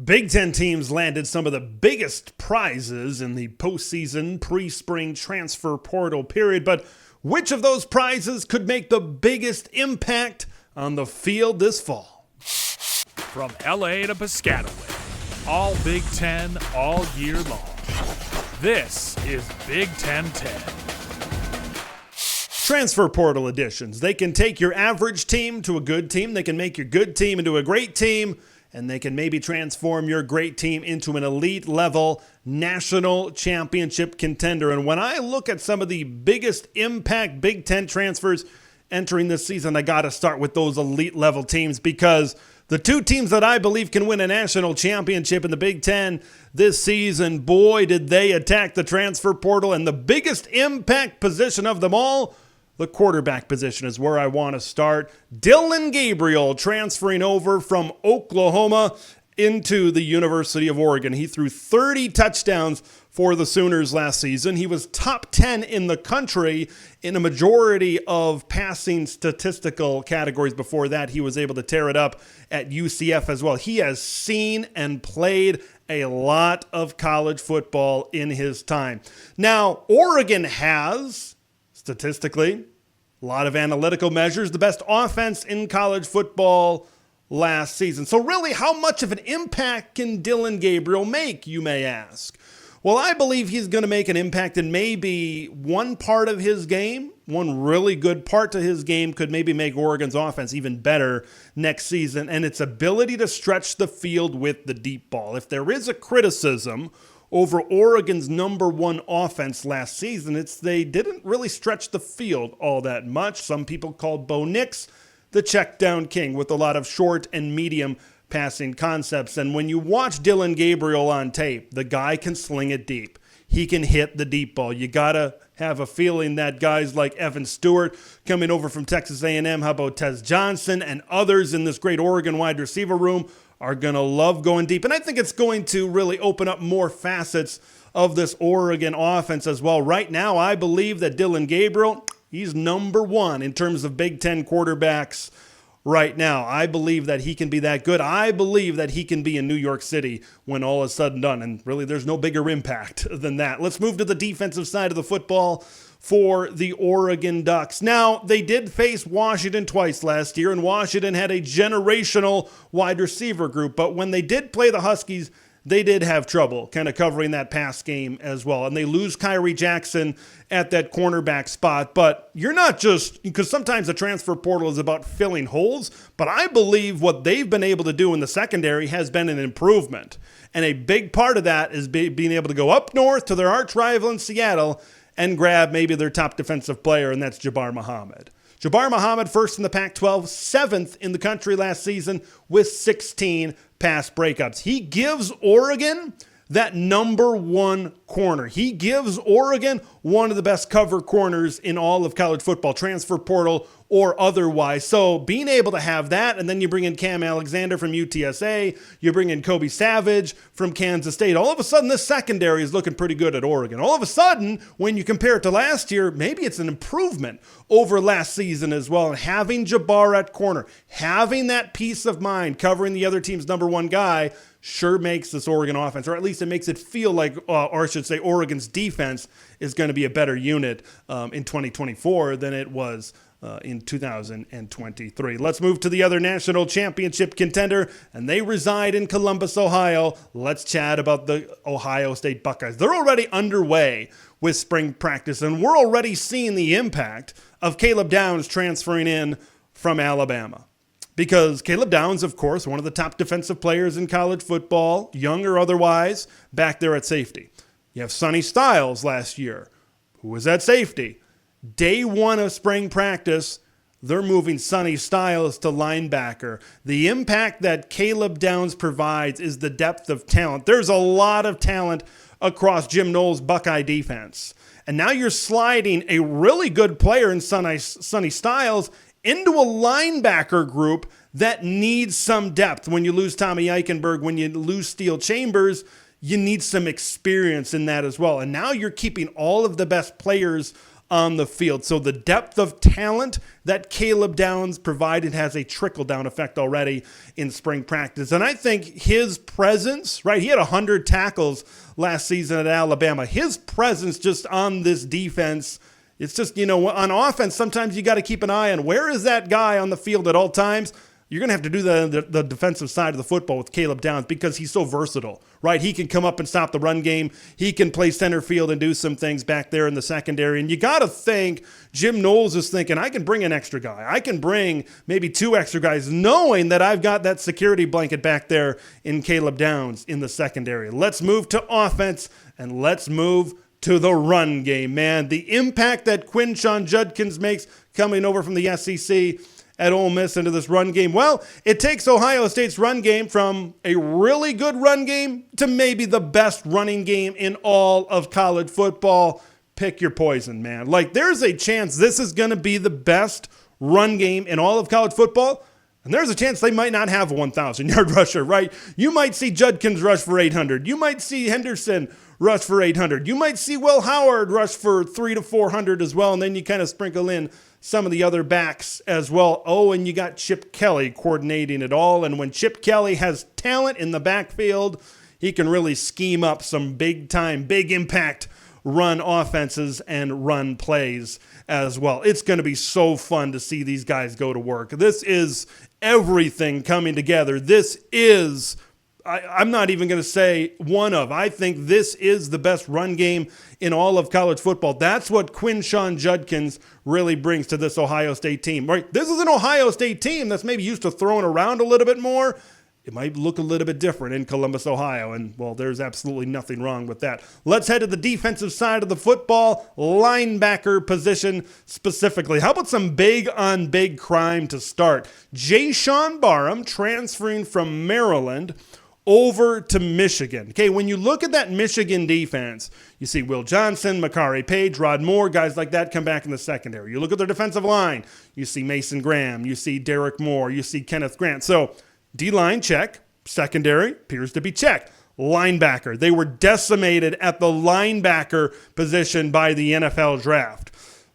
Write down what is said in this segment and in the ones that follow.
Big Ten teams landed some of the biggest prizes in the postseason pre-spring transfer portal period, but which of those prizes could make the biggest impact on the field this fall? From LA to Piscataway, all Big Ten all year long. This is Big Ten 10. Transfer portal additions. They can take your average team to a good team. They can make your good team into a great team. And they can maybe transform your great team into an elite level national championship contender. And when I look at some of the biggest impact Big Ten transfers entering this season, I got to start with those elite level teams, because the two teams that I believe can win a national championship in the Big Ten this season, boy, did they attack the transfer portal. And the biggest impact position of them all, the quarterback position, is where I want to start. Dillon Gabriel transferring over from Oklahoma into the University of Oregon. He threw 30 touchdowns for the Sooners last season. He was top 10 in the country in a majority of passing statistical categories. Before that, he was able to tear it up at UCF as well. He has seen and played a lot of college football in his time. Now, Oregon has, statistically, a lot of analytical measures, the best offense in college football last season. So really, how much of an impact can Dillon Gabriel make, you may ask? Well, I believe he's going to make an impact in maybe one part of his game. One really good part to his game could maybe make Oregon's offense even better next season, and its ability to stretch the field with the deep ball. If there is a criticism over Oregon's number one offense last season, it's they didn't really stretch the field all that much. Some people called Bo Nix the check down king with a lot of short and medium passing concepts. And when you watch Dillon Gabriel on tape, the guy can sling it deep. He can hit the deep ball. You got to have a feeling that guys like Evan Stewart coming over from Texas A&M, how about Tez Johnson and others in this great Oregon wide receiver room are going to love going deep. And I think it's going to really open up more facets of this Oregon offense as well. Right now, I believe that Dillon Gabriel, he's number one in terms of Big Ten quarterbacks right now. I believe that he can be that good. I believe that he can be in New York City when all is said and done. And really, there's no bigger impact than that. Let's move to the defensive side of the football for the Oregon Ducks. Now, they did face Washington twice last year, and Washington had a generational wide receiver group. But when they did play the Huskies, they did have trouble kind of covering that pass game as well. And they lose Kyrie Jackson at that cornerback spot. But you're not just, because sometimes the transfer portal is about filling holes, but I believe what they've been able to do in the secondary has been an improvement. And a big part of that is being able to go up north to their arch rival in Seattle and grab maybe their top defensive player, and that's Jabbar Muhammad. Jabbar Muhammad, first in the Pac-12, seventh in the country last season with 16 pass breakups. He gives Oregon that number one corner. He gives Oregon one of the best cover corners in all of college football, transfer portal or otherwise. So being able to have that, and then you bring in Cam Alexander from UTSA, you bring in Kobe Savage from Kansas State. All of a sudden, this secondary is looking pretty good at Oregon. All of a sudden, when you compare it to last year, maybe it's an improvement over last season as well. And having Jabbar at corner, having that peace of mind covering the other team's number one guy, sure makes this Oregon offense, or at least it makes it feel like, or I should say Oregon's defense is going to be a better unit in 2024 than it was in 2023. Let's move to the other national championship contender, and they reside in Columbus, Ohio. Let's chat about the Ohio State Buckeyes. They're already underway with spring practice, and we're already seeing the impact of Caleb Downs transferring in from Alabama. Because Caleb Downs, of course, one of the top defensive players in college football, young or otherwise, back there at safety. You have Sonny Styles last year, who was at safety. Day one of spring practice, they're moving Sonny Styles to linebacker. The impact that Caleb Downs provides is the depth of talent. There's a lot of talent across Jim Knowles' Buckeye defense. And now you're sliding a really good player in Sonny Styles into a linebacker group that needs some depth. When you lose Tommy Eichenberg, when you lose Steele Chambers, you need some experience in that as well. And now you're keeping all of the best players on the field. So the depth of talent that Caleb Downs provided has a trickle-down effect already in spring practice. And I think his presence, right, he had 100 tackles last season at Alabama. His presence just on this defense, it's just, on offense, sometimes you got to keep an eye on where is that guy on the field at all times. You're going to have to do the defensive side of the football with Caleb Downs because he's so versatile, right? He can come up and stop the run game. He can play center field and do some things back there in the secondary. And you got to think Jim Knowles is thinking, I can bring an extra guy. I can bring maybe 2 extra guys, knowing that I've got that security blanket back there in Caleb Downs in the secondary. Let's move to offense and let's move to the run game, man. The impact that Quinshon Judkins makes coming over from the SEC at Ole Miss into this run game. Well, it takes Ohio State's run game from a really good run game to maybe the best running game in all of college football. Pick your poison, man. Like, there's a chance this is going to be the best run game in all of college football, and there's a chance they might not have a 1,000-yard rusher, right? You might see Judkins rush for 800. You might see Henderson rush for 800. You might see Will Howard rush for 300 to 400 as well, and then you kind of sprinkle in some of the other backs as well. Oh, and you got Chip Kelly coordinating it all. And when Chip Kelly has talent in the backfield, he can really scheme up some big-time, big impact run offenses and run plays as well. It's going to be so fun to see these guys go to work. This is everything coming together. This is, I'm not even going to say I think this is the best run game in all of college football. That's what Quinshon Judkins really brings to this Ohio State team, right? This is an Ohio State team that's maybe used to throwing around a little bit more. It might look a little bit different in Columbus, Ohio, and, well, there's absolutely nothing wrong with that. Let's head to the defensive side of the football, linebacker position specifically. How about some big-on-big crime to start? Jayshawn Barham transferring from Maryland over to Michigan. Okay, when you look at that Michigan defense, you see Will Johnson, Makari Page, Rod Moore, guys like that come back in the secondary. You look at their defensive line, you see Mason Graham, you see Derek Moore, you see Kenneth Grant. So, D-line, check. Secondary appears to be check. Linebacker. They were decimated at the linebacker position by the NFL draft.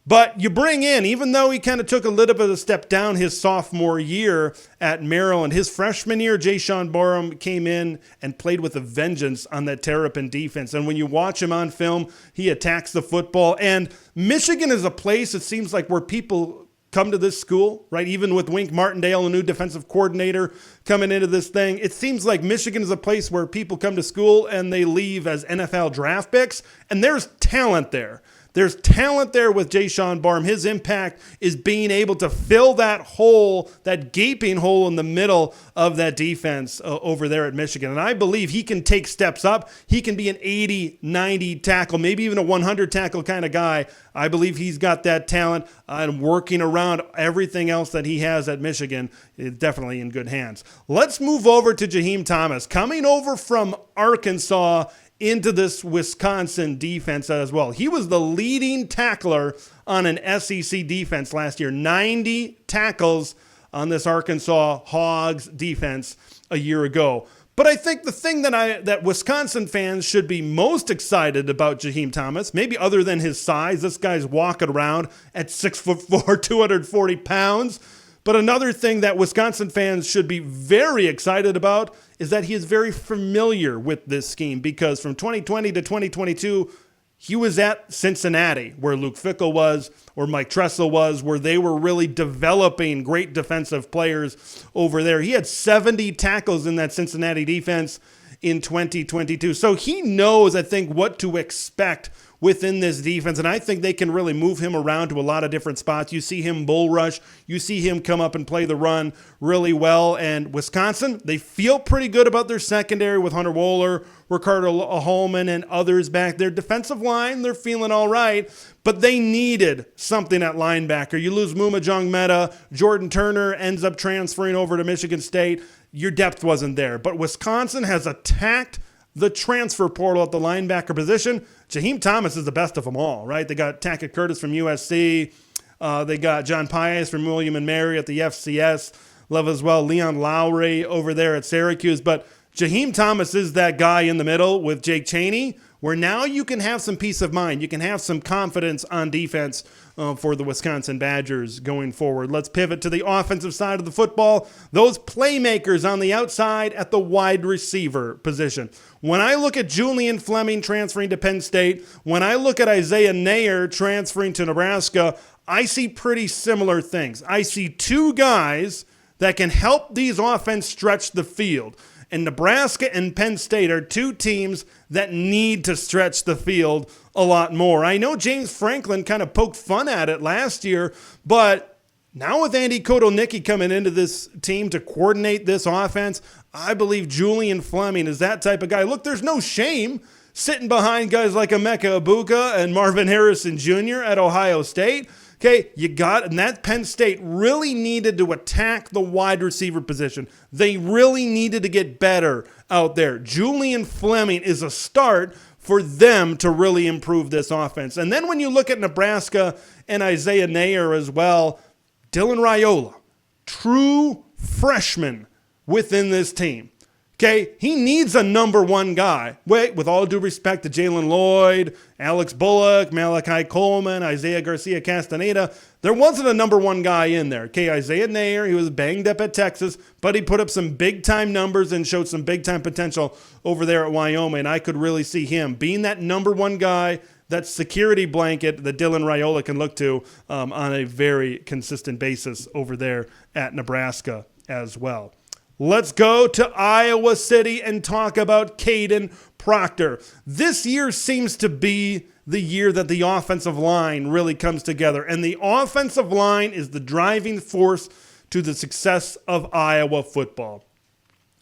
But you bring in, even though he kind of took a little bit of a step down his sophomore year at Maryland, his freshman year, Jayshawn Barham came in and played with a vengeance on that Terrapin defense. And when you watch him on film, he attacks the football. And Michigan is a place, it seems like, where people come to this school, right? Even with Wink Martindale, a new defensive coordinator coming into this thing, it seems like Michigan is a place where people come to school and they leave as NFL draft picks, and there's talent there. There's talent there with Jayshawn Barham. His impact is being able to fill that hole, that gaping hole in the middle of that defense over there at Michigan. And I believe he can take steps up. He can be an 80, 90 tackle, maybe even a 100 tackle kind of guy. I believe he's got that talent and working around everything else that he has at Michigan is definitely in good hands. Let's move over to Jaheim Thomas, coming over from Arkansas into this Wisconsin defense as well. He was the leading tackler on an SEC defense last year. 90 tackles on this Arkansas Hogs defense a year ago. But I think the thing that Wisconsin fans should be most excited about Jaheim Thomas, maybe other than his size, this guy's walking around at 6'4", 240 pounds. But another thing that Wisconsin fans should be very excited about is that he is very familiar with this scheme, because from 2020 to 2022, he was at Cincinnati, where Luke Fickell was, or Mike Tressel was, where they were really developing great defensive players over there. He had 70 tackles in that Cincinnati defense in 2022. So he knows, I think, what to expect within this defense, and I think they can really move him around to a lot of different spots. You see him bull rush. You see him come up and play the run really well. And Wisconsin, they feel pretty good about their secondary with Hunter Wohler, Ricardo Holman, and others back there. Defensive line, they're feeling all right, but they needed something at linebacker. You lose Muma Jongmeta. Jordan Turner ends up transferring over to Michigan State. Your depth wasn't there. But Wisconsin has attacked the transfer portal at the linebacker position. Jaheim Thomas is the best of them all, right? They got Tackett Curtis from USC. They got John Pius from William & Mary at the FCS. Love as well Leon Lowry over there at Syracuse. But Jaheim Thomas is that guy in the middle with Jake Chaney, where now you can have some peace of mind. You can have some confidence on defense for the Wisconsin Badgers going forward. Let's pivot to the offensive side of the football. Those playmakers on the outside at the wide receiver position. When I look at Julian Fleming transferring to Penn State, when I look at Isaiah Neyor transferring to Nebraska, I see pretty similar things. I see two guys that can help these offense stretch the field. And Nebraska and Penn State are two teams that need to stretch the field a lot more. I know James Franklin kind of poked fun at it last year, but now with Andy Kotelnicki coming into this team to coordinate this offense, I believe Julian Fleming is that type of guy. Look, there's no shame sitting behind guys like Emeka Egbuka and Marvin Harrison Jr. at Ohio State. Okay, and that Penn State really needed to attack the wide receiver position. They really needed to get better out there. Julian Fleming is a start for them to really improve this offense. And then when you look at Nebraska and Isaiah Neyor as well, Dylan Raiola, true freshman within this team. Okay, he needs a number one guy. With all due respect to Jalen Lloyd, Alex Bullock, Malachi Coleman, Isaiah Garcia Castaneda, there wasn't a number one guy in there. Okay, Isaiah Neyor, he was banged up at Texas, but he put up some big-time numbers and showed some big-time potential over there at Wyoming. I could really see him being that number one guy, that security blanket that Dylan Raiola can look to on a very consistent basis over there at Nebraska as well. Let's go to Iowa City and talk about Kaden Proctor. This year seems to be the year that the offensive line really comes together. And the offensive line is the driving force to the success of Iowa football.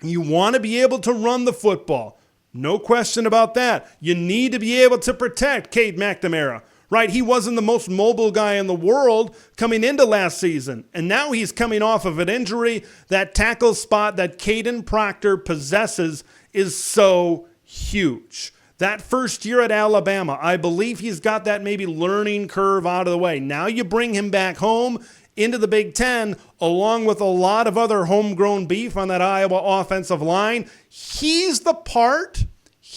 You want to be able to run the football. No question about that. You need to be able to protect Cade McNamara. Right, he wasn't the most mobile guy in the world coming into last season. And now he's coming off of an injury. That tackle spot that Kaden Proctor possesses is so huge. That first year at Alabama, I believe he's got that maybe learning curve out of the way. Now you bring him back home into the Big Ten, along with a lot of other homegrown beef on that Iowa offensive line. He's the part,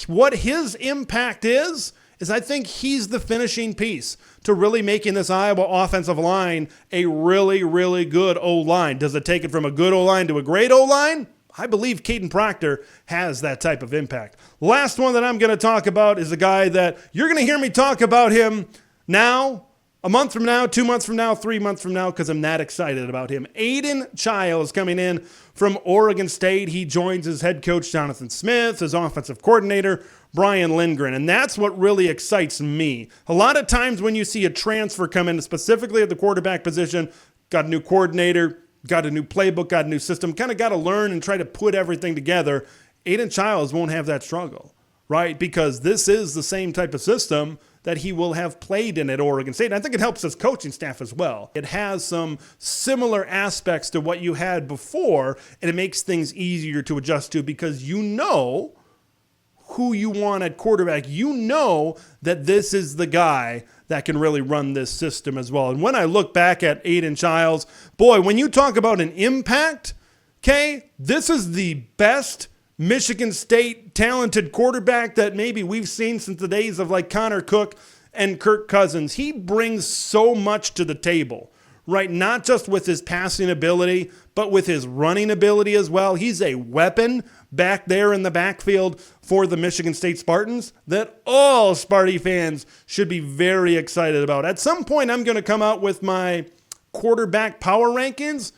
what his impact is I think he's the finishing piece to really making this Iowa offensive line a really, really good O-line. Does it take it from a good O-line to a great O-line? I believe Kaden Proctor has that type of impact. Last one that I'm going to talk about is a guy that you're going to hear me talk about him now, a month from now, 2 months from now, 3 months from now, because I'm that excited about him. Aiden Chiles coming in from Oregon State. He joins his head coach, Jonathan Smith, his offensive coordinator, Brian Lindgren, and that's what really excites me. A lot of times when you see a transfer come in, specifically at the quarterback position, got a new coordinator, got a new playbook, got a new system, kind of got to learn and try to put everything together. Aiden Chiles won't have that struggle, right? Because this is the same type of system that he will have played in at Oregon State. And I think it helps his coaching staff as well. It has some similar aspects to what you had before, and it makes things easier to adjust to because you know who you want at quarterback. You know that this is the guy that can really run this system as well. And when I look back at Aiden Chiles, boy, when you talk about an impact, okay, this is the best Michigan State talented quarterback that maybe we've seen since the days of like Connor Cook and Kirk Cousins. He brings so much to the table, right? Not just with his passing ability, but with his running ability as well. He's a weapon back there in the backfield for the Michigan State Spartans that all Sparty fans should be very excited about. At some point, I'm going to come out with my quarterback power rankings.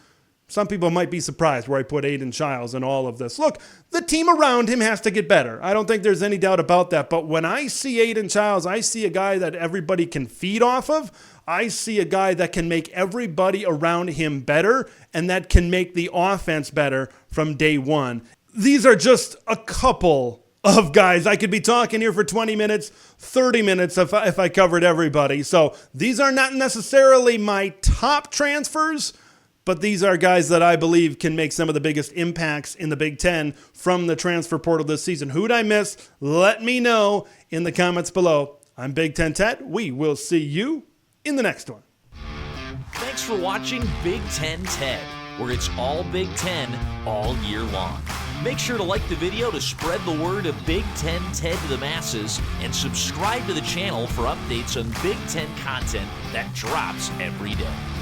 Some people might be surprised where I put Aiden Chiles in all of this. Look, the team around him has to get better. I don't think there's any doubt about that. But when I see Aiden Chiles, I see a guy that everybody can feed off of. I see a guy that can make everybody around him better and that can make the offense better from day one. These are just a couple of guys. I could be talking here for 20 minutes, 30 minutes if I covered everybody. So these are not necessarily my top transfers, but these are guys that I believe can make some of the biggest impacts in the Big Ten from the transfer portal this season. Who'd I miss? Let me know in the comments below. I'm Big Ten Ted. We will see you in the next one. Thanks for watching Big Ten Ted, where it's all Big Ten all year long. Make sure to like the video to spread the word of Big Ten Ted to the masses, and subscribe to the channel for updates on Big Ten content that drops every day.